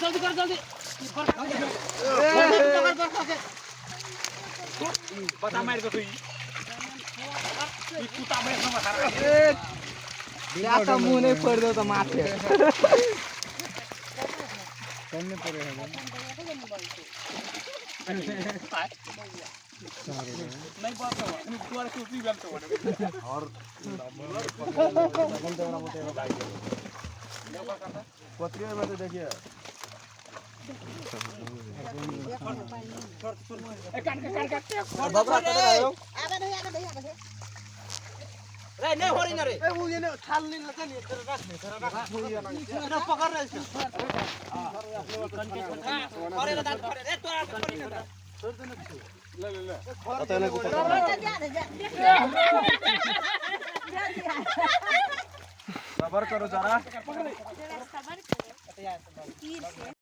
जल्दी कर जल्दी बता मार को तू कुत्ता मार न मार या त मुने पर्दो त माथे कन्ने परे है नहीं बात हो नहीं दुआर से उसी गलत हो और लगन देवना मोटे भाई पत्रिका में तो देखिए काट बबरा कत आयो रे नहीं हो रही ना रे ए वो ये थाल नहीं लगा नहीं तेरा रख ना पकड़ रहा है अरे दांत रे तोरा पकड़ी ना ले ले ले पता नहीं कुछ सबर करो जरा सबर करो